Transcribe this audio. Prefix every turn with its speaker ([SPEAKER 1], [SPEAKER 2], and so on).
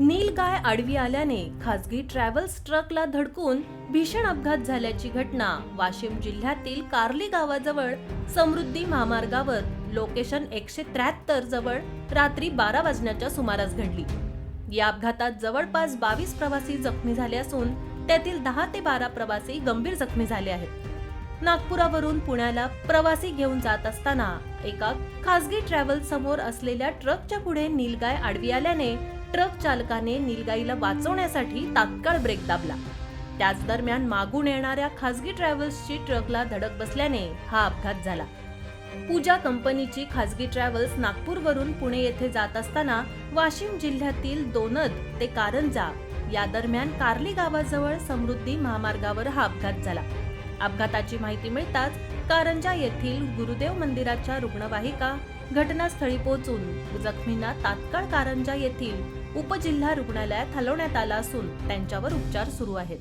[SPEAKER 1] नीलगाय आडवी आल्याने खासगी ट्रॅव्हल्स ट्रकला धडकून भीषण अपघात झाल्याची घटना वाशिम जिल्ह्यातील कार्ली गावाजवळ समृद्धी महामार्गावर लोकेशन 173 जवळ रात्री 12 वाजण्याच्या सुमारास घडली। या अपघातात जवळपास 22 प्रवासी जखमी झाले असून त्यातील 10 ते 12 प्रवासी गंभीर जखमी झाले आहेत। नागपुरावरून पुण्याला प्रवासी घेऊन जात असताना एका खासगी ट्रॅव्हल्स समोर असलेल्या ट्रकच्या पुढे नीलगाय आडवी आल्याने ट्रक चालकाने नीलगाईला वाचवण्यासाठी तात्काळ ब्रेक दाबला। त्याच दरम्यान मागून येणाऱ्या खासगी ट्रॅव्हल्सची ट्रकला धडक बसल्याने हा अपघात झाला। पूजा कंपनीची खासगी ट्रॅव्हल्स नागपूरवरून पुणे येथे जात असताना वाशिम जिल्ह्यातील दोनद ते कारंजा या दरम्यान कार्ली गावाजवळ समृद्धी महामार्गावर हा अपघात झाला। अपघाताची माहिती मिळताच कारंजा येथील गुरुदेव मंदिराच्या रुग्णवाहिका घटनास्थळी पोहोचून जखमींना तात्काळ कारंजा येथील उपजिल्हा रुग्णालयात हलवण्यात आला असून त्यांच्यावर उपचार सुरू आहेत।